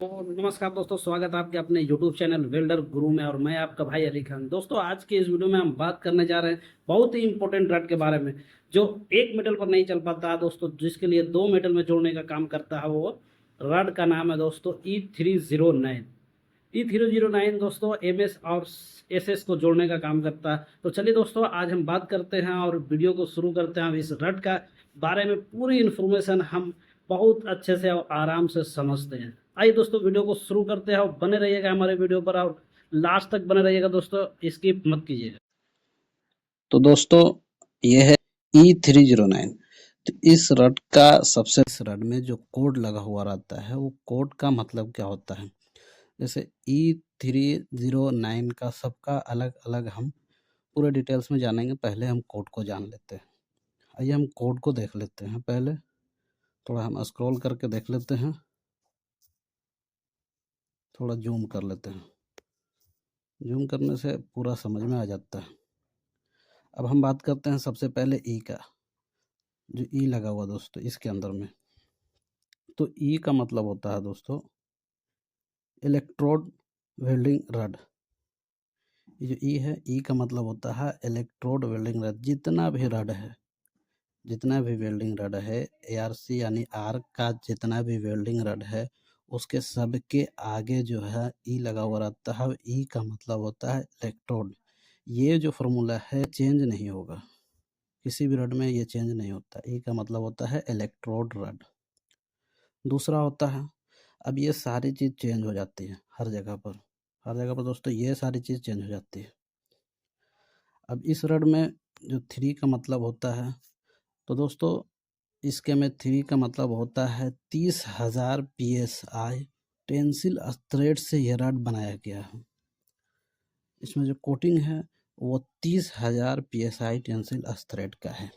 तो नमस्कार दोस्तों, स्वागत है आपके अपने YouTube चैनल वेल्डर गुरु में। और मैं आपका भाई अली खान। दोस्तों, आज के इस वीडियो में हम बात करने जा रहे हैं बहुत ही इंपॉर्टेंट रड के बारे में, जो एक मेटल पर नहीं चल पाता है दोस्तों, जिसके लिए दो मेटल में जोड़ने का काम करता है। वो रड का नाम है दोस्तों E309। E309 दोस्तों MS और SS को जोड़ने का काम करता है। तो चलिए दोस्तों, आज हम बात करते हैं और वीडियो को शुरू करते हैं। इस रड का बारे में पूरी इन्फॉर्मेशन हम बहुत अच्छे से और आराम से समझते हैं। आइए दोस्तों, वीडियो को शुरू करते हैं और बने रहिएगा हमारे वीडियो पर और लास्ट तक बने रहिएगा दोस्तों, स्किप मत कीजिएगा। तो दोस्तों, ये है E309। तो इस रड का इस रड में जो कोड लगा हुआ रहता है, वो कोड का मतलब क्या होता है। जैसे E309 का सबका अलग अलग हम पूरे डिटेल्स में जानेंगे। पहले हम कोड को जान लेते हैं। आइए हम कोड को देख लेते हैं। पहले थोड़ा हम स्क्रॉल करके देख लेते हैं, थोड़ा जूम कर लेते हैं। जूम करने से पूरा समझ में आ जाता है। अब हम बात करते हैं सबसे पहले ई का। जो ई लगा हुआ दोस्तों इसके अंदर में, तो ई का मतलब होता है दोस्तों इलेक्ट्रोड वेल्डिंग रड। ये जो ई है, ई का मतलब होता है इलेक्ट्रोड वेल्डिंग रड। जितना भी वेल्डिंग रड है, ARC यानी आर्क का जितना भी वेल्डिंग रड है, उसके सबके आगे जो है ई लगा हुआ रहता है। ई का मतलब होता है इलेक्ट्रोड। ये जो फॉर्मूला है चेंज नहीं होगा, किसी भी रड में ये चेंज नहीं होता। ई का मतलब होता है इलेक्ट्रोड रड। दूसरा होता है, अब ये सारी चीज़ चेंज हो जाती है हर जगह पर दोस्तों ये सारी चीज़ चेंज हो जाती है। अब इस रड में जो 3 का मतलब होता है, तो दोस्तों इसके में 3 का मतलब होता है 30,000 PSI टेंसिल थ्रेड से यह रड बनाया गया है। इसमें जो कोटिंग है वो 30,000 PSI टेंसिल थ्रेड का है।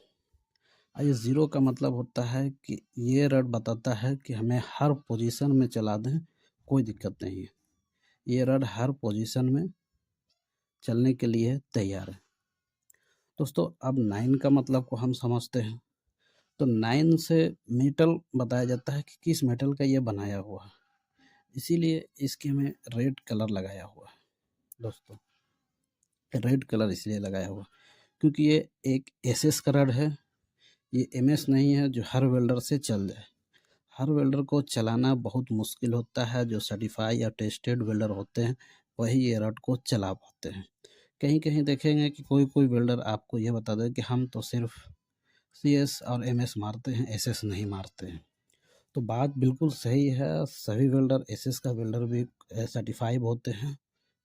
ये ज़ीरो का मतलब होता है कि ये रड बताता है कि हमें हर पोजीशन में चला दें, कोई दिक्कत नहीं है। ये रड हर पोजीशन में चलने के लिए तैयार है। दोस्तों, अब 9 का मतलब को हम समझते हैं। तो 9 से मेटल बताया जाता है कि किस मेटल का ये बनाया हुआ है, इसीलिए इसके में रेड कलर लगाया हुआ है। दोस्तों, रेड कलर इसलिए लगाया हुआ क्योंकि ये एक SS का रड है। ये MS नहीं है जो हर वेल्डर से चल जाए। हर वेल्डर को चलाना बहुत मुश्किल होता है। जो सर्टिफाई या टेस्टेड वेल्डर होते हैं वही ये रड को चला पाते हैं। कहीं कहीं देखेंगे कि कोई कोई वेल्डर आपको ये बता दे कि हम तो सिर्फ CS और MS मारते हैं, SS नहीं मारते हैं। तो बात बिल्कुल सही है। सभी वेल्डर SS का वेल्डर भी सर्टिफाइड होते हैं,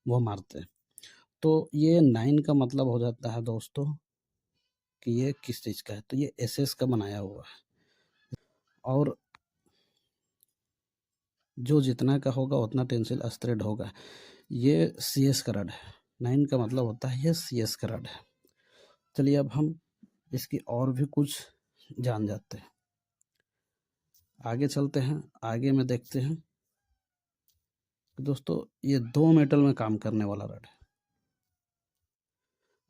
वो मारते हैं। तो ये 9 का मतलब हो जाता है दोस्तों कि ये किस चीज़ का है। तो ये SS का बनाया हुआ है, और जो जितना का होगा उतना टेंसिल थ्रेड होगा। ये CS का रड है। 9 का मतलब होता है ये CS का रड है। चलिए अब हम इसकी और भी कुछ जान जाते हैं। आगे चलते हैं, आगे में देखते हैं कि दोस्तों ये दो मेटल में काम करने वाला रड है।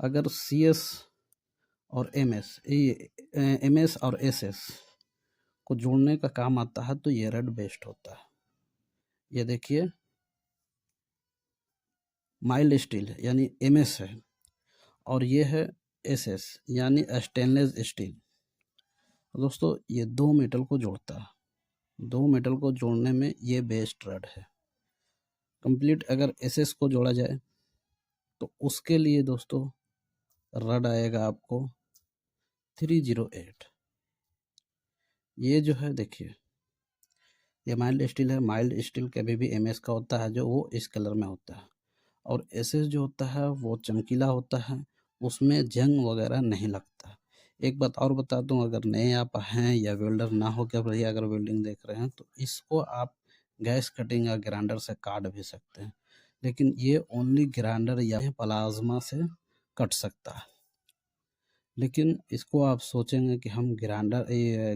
अगर CS और MS और SS को जोड़ने का काम आता है तो ये रड बेस्ट होता है। ये देखिए, माइल्ड स्टील है यानी MS है, और ये है SS यानी स्टेनलेस स्टील। दोस्तों, ये दो मेटल को जोड़ता है। दो मेटल को जोड़ने में ये बेस्ट रड है कंप्लीट। अगर SS को जोड़ा जाए तो उसके लिए दोस्तों रड आएगा आपको 308। ये जो है देखिए, ये माइल्ड स्टील है। माइल्ड स्टील कभी भी MS का होता है जो वो इस कलर में होता है, और SS जो होता है वो चमकीला होता है, उसमें जंग वगैरह नहीं लगता। एक बात और बता दूं, अगर नए आप हैं या वेल्डर ना हो के भैया अगर वेल्डिंग देख रहे हैं, तो इसको आप गैस कटिंग या ग्राइंडर से काट भी सकते हैं, लेकिन ये ओनली ग्राइंडर या प्लाज्मा से कट सकता है। लेकिन इसको आप सोचेंगे कि हम ग्राइंडर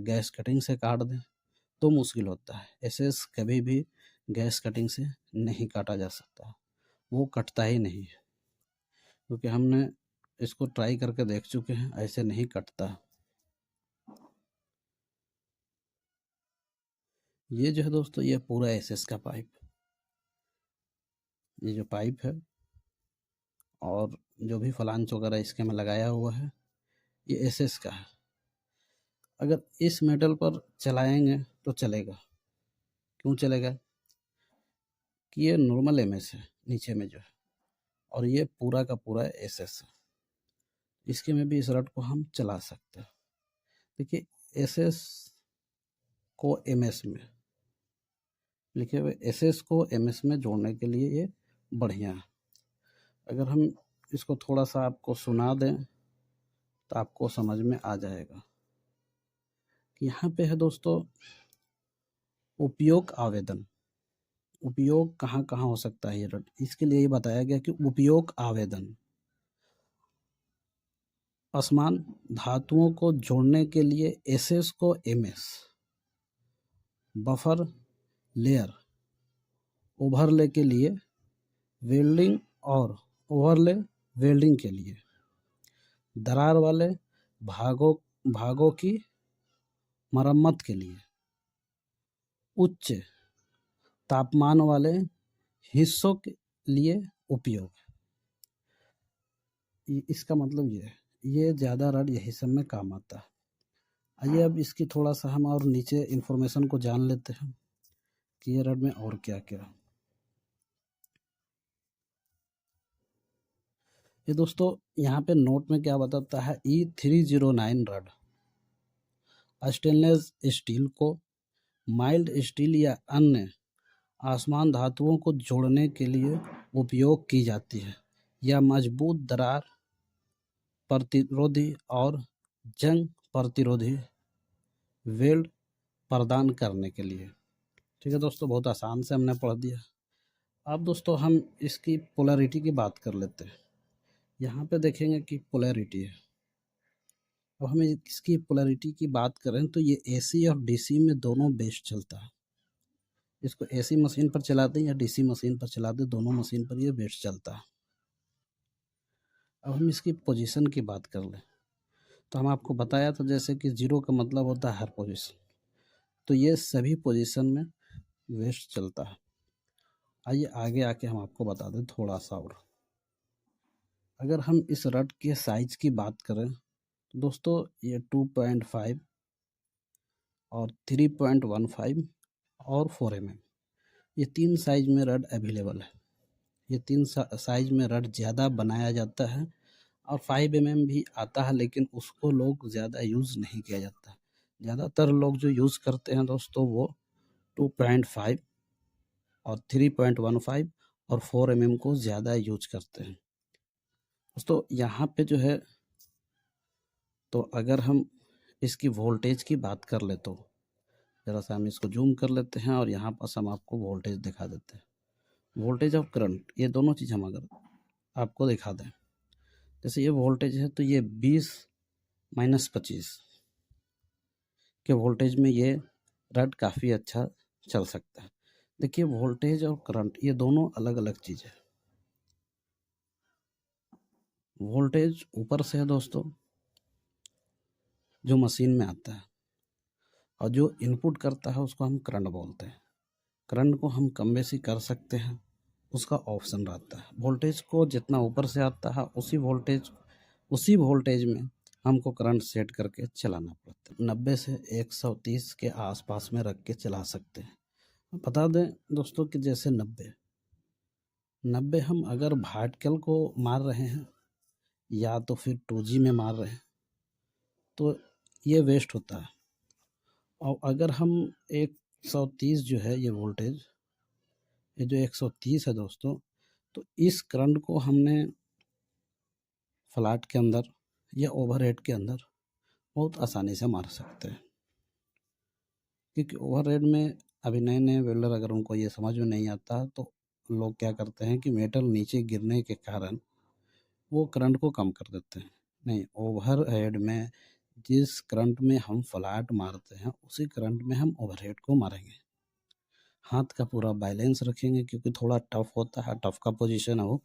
गैस कटिंग से काट दें तो मुश्किल होता है। SS कभी भी गैस कटिंग से नहीं काटा जा सकता, वो कटता ही नहीं है, क्योंकि हमने इसको ट्राई करके देख चुके हैं, ऐसे नहीं कटता। ये जो है दोस्तों, ये पूरा SS का पाइप, ये जो पाइप है और जो भी फ्लांच वगैरह इसके में लगाया हुआ है ये एसएस का है। अगर इस मेटल पर चलाएंगे तो चलेगा। क्यों चलेगा कि ये नॉर्मल एमएस है नीचे में जो है, और ये पूरा का पूरा एसएस है। इसके में भी इस रड को हम चला सकते हैं। देखिए एसएस को एमएस में लिखे हुए, एसएस को एमएस में जोड़ने के लिए ये बढ़िया है। अगर हम इसको थोड़ा सा आपको सुना दें तो आपको समझ में आ जाएगा कि यहाँ पे है दोस्तों उपयोग आवेदन। उपयोग कहाँ कहाँ हो सकता है ये रड, इसके लिए ये बताया गया कि उपयोग आवेदन असमान धातुओं को जोड़ने के लिए एसएस को एमएस, बफर लेयर ओवरले के लिए, वेल्डिंग और ओवरले वेल्डिंग के लिए, दरार वाले भागों की मरम्मत के लिए, उच्च तापमान वाले हिस्सों के लिए उपयोग। इसका मतलब ये है, ये ज़्यादा रड यही सब में काम आता है। आइए अब इसकी थोड़ा सा हम और नीचे इन्फॉर्मेशन को जान लेते हैं कि ये रड में और क्या क्या। ये दोस्तों यहाँ पे नोट में क्या बताता है, E309 रड स्टेनलेस स्टील को माइल्ड स्टील या अन्य आसमान धातुओं को जोड़ने के लिए उपयोग की जाती है। यह मजबूत दरार प्रतिरोधी और जंग प्रतिरोधी वेल्ड प्रदान करने के लिए। ठीक है दोस्तों, बहुत आसान से हमने पढ़ दिया। अब दोस्तों हम इसकी पोलैरिटी की बात कर लेते हैं। यहाँ पे देखेंगे कि पोलैरिटी है। अब हमें इसकी पोलैरिटी की बात करें तो ये एसी और डीसी में दोनों बेस्ट चलता है। इसको एसी मशीन पर चलाते हैं या डीसी मशीन पर चलाते हैं, दोनों मशीन पर ये बेस्ट चलता है। अब हम इसकी पोजीशन की बात कर लें तो हम आपको बताया था जैसे कि जीरो का मतलब होता है हर पोजीशन, तो ये सभी पोजीशन में बेस्ट चलता है। आइए आगे आके हम आपको बता दें थोड़ा सा और। अगर हम इस रड के साइज की बात करें तो दोस्तों ये 2.5 और 3.15 और 4 mm, ये 3 साइज में रड अवेलेबल है। ये 3 साइज में रड ज़्यादा बनाया जाता है और 5 mm भी आता है, लेकिन उसको लोग ज़्यादा यूज़ नहीं किया जाता। ज़्यादातर लोग जो यूज़ करते हैं दोस्तों वो 2.5 और 3.15 और 4 mm को ज़्यादा यूज करते हैं। दोस्तों यहाँ पे जो है, तो अगर हम इसकी वोल्टेज की बात कर ले तो ज़रा सा हम इसको जूम कर लेते हैं और यहाँ पास हम आपको वोल्टेज दिखा देते हैं। वोल्टेज और करंट ये दोनों चीज़ हम अगर आपको दिखा दें, जैसे ये वोल्टेज है तो ये 20-25 के वोल्टेज में ये रड काफ़ी अच्छा चल सकता है। देखिए वोल्टेज और करंट ये दोनों अलग अलग चीज़ है। वोल्टेज ऊपर से है दोस्तों जो मशीन में आता है, और जो इनपुट करता है उसको हम करंट बोलते हैं। करंट को हम कम बेसी कर सकते हैं, उसका ऑप्शन रहता है। वोल्टेज को जितना ऊपर से आता है उसी वोल्टेज में हमको करंट सेट करके चलाना पड़ता है। 90 से 130 के आसपास में रख के चला सकते हैं। बता दें दोस्तों कि जैसे 90 हम अगर वर्टिकल को मार रहे हैं या तो फिर 2G में मार रहे हैं तो ये वेस्ट होता है। और अगर हम 130 जो है ये वोल्टेज, ये जो 130 है दोस्तों, तो इस करंट को हमने फ्लैट के अंदर या ओवरहेड के अंदर बहुत आसानी से मार सकते हैं। क्योंकि ओवरहेड में अभी नए नए वेल्डर अगर उनको ये समझ में नहीं आता तो लोग क्या करते हैं कि मेटल नीचे गिरने के कारण वो करंट को कम कर देते हैं। नहीं, ओवरहेड में जिस करंट में हम फ्लैट मारते हैं उसी करंट में हम ओवरहेड को मारेंगे। हाथ का पूरा बैलेंस रखेंगे क्योंकि थोड़ा टफ होता है, टफ का पोजीशन है वो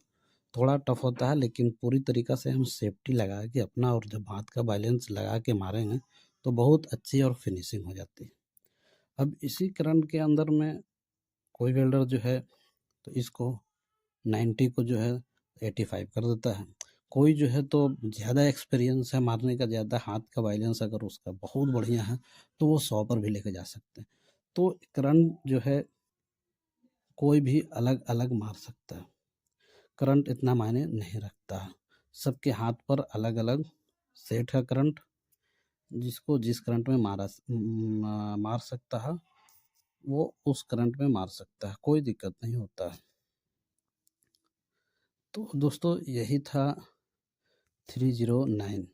थोड़ा टफ होता है, लेकिन पूरी तरीक़ा से हम सेफ्टी लगा के अपना और जब हाथ का बैलेंस लगा के मारेंगे तो बहुत अच्छी और फिनिशिंग हो जाती है। अब इसी करंट के अंदर में कोई वेल्डर जो है तो इसको 90 को जो है 85 कर देता है। कोई जो है तो ज़्यादा एक्सपीरियंस है मारने का, ज़्यादा हाथ का बैलेंस अगर उसका बहुत बढ़िया है तो वो 100 पर भी लेके जा सकते हैं। तो करंट जो है कोई भी अलग अलग मार सकता है, करंट इतना मायने नहीं रखता है। सबके हाथ पर अलग अलग सेट है करंट, जिसको जिस करंट में मार सकता है वो उस करंट में मार सकता है, कोई दिक्कत नहीं होता है। तो दोस्तों यही था 309।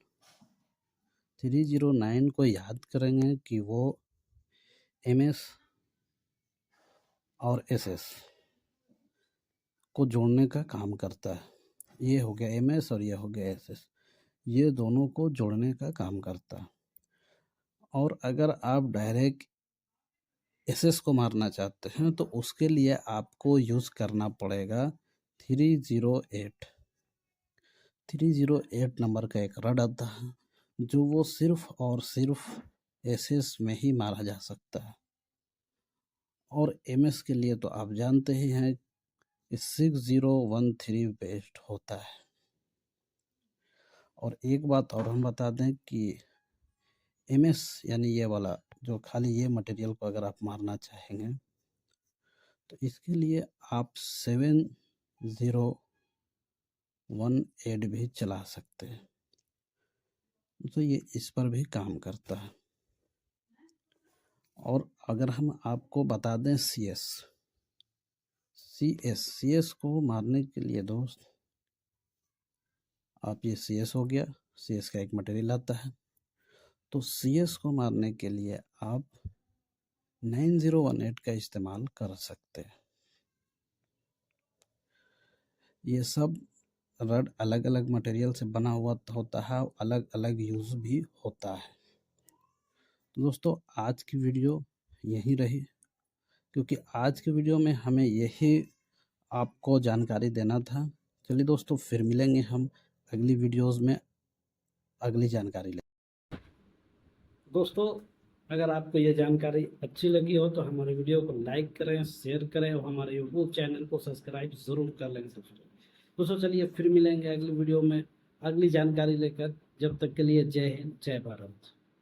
309 को याद करेंगे कि वो MS और SS को जोड़ने का काम करता है। ये हो गया MS और ये हो गया SS, ये दोनों को जोड़ने का काम करता है। और अगर आप डायरेक्ट SS को मारना चाहते हैं तो उसके लिए आपको यूज़ करना पड़ेगा 308। 308 नंबर का एक रड आता है जो वो सिर्फ और सिर्फ SS में ही मारा जा सकता है। और MS के लिए तो आप जानते ही हैं कि 6013 बेस्ट होता है। और एक बात और हम बता दें कि MS यानी ये वाला जो खाली ये मटेरियल को अगर आप मारना चाहेंगे तो इसके लिए आप 7018 भी चला सकते हैं, तो ये इस पर भी काम करता है। और अगर हम आपको बता दें CS को मारने के लिए दोस्त, आप ये CS हो गया, CS का एक मटेरियल आता है, तो CS को मारने के लिए आप 9018 का इस्तेमाल कर सकते हैं। ये सब रड अलग अलग मटेरियल से बना हुआ होता है, अलग अलग यूज़ भी होता है। तो दोस्तों आज की वीडियो यही रही, क्योंकि आज की वीडियो में हमें यही आपको जानकारी देना था। चलिए दोस्तों फिर मिलेंगे हम अगली वीडियोस में अगली जानकारी ले। दोस्तों अगर आपको ये जानकारी अच्छी लगी हो तो हमारे वीडियो को लाइक करें, शेयर करें और हमारे यूट्यूब चैनल को सब्सक्राइब ज़रूर कर लें दोस्तों चलिए फिर मिलेंगे अगली वीडियो में अगली जानकारी लेकर। जब तक के लिए जय हिंद, जय भारत।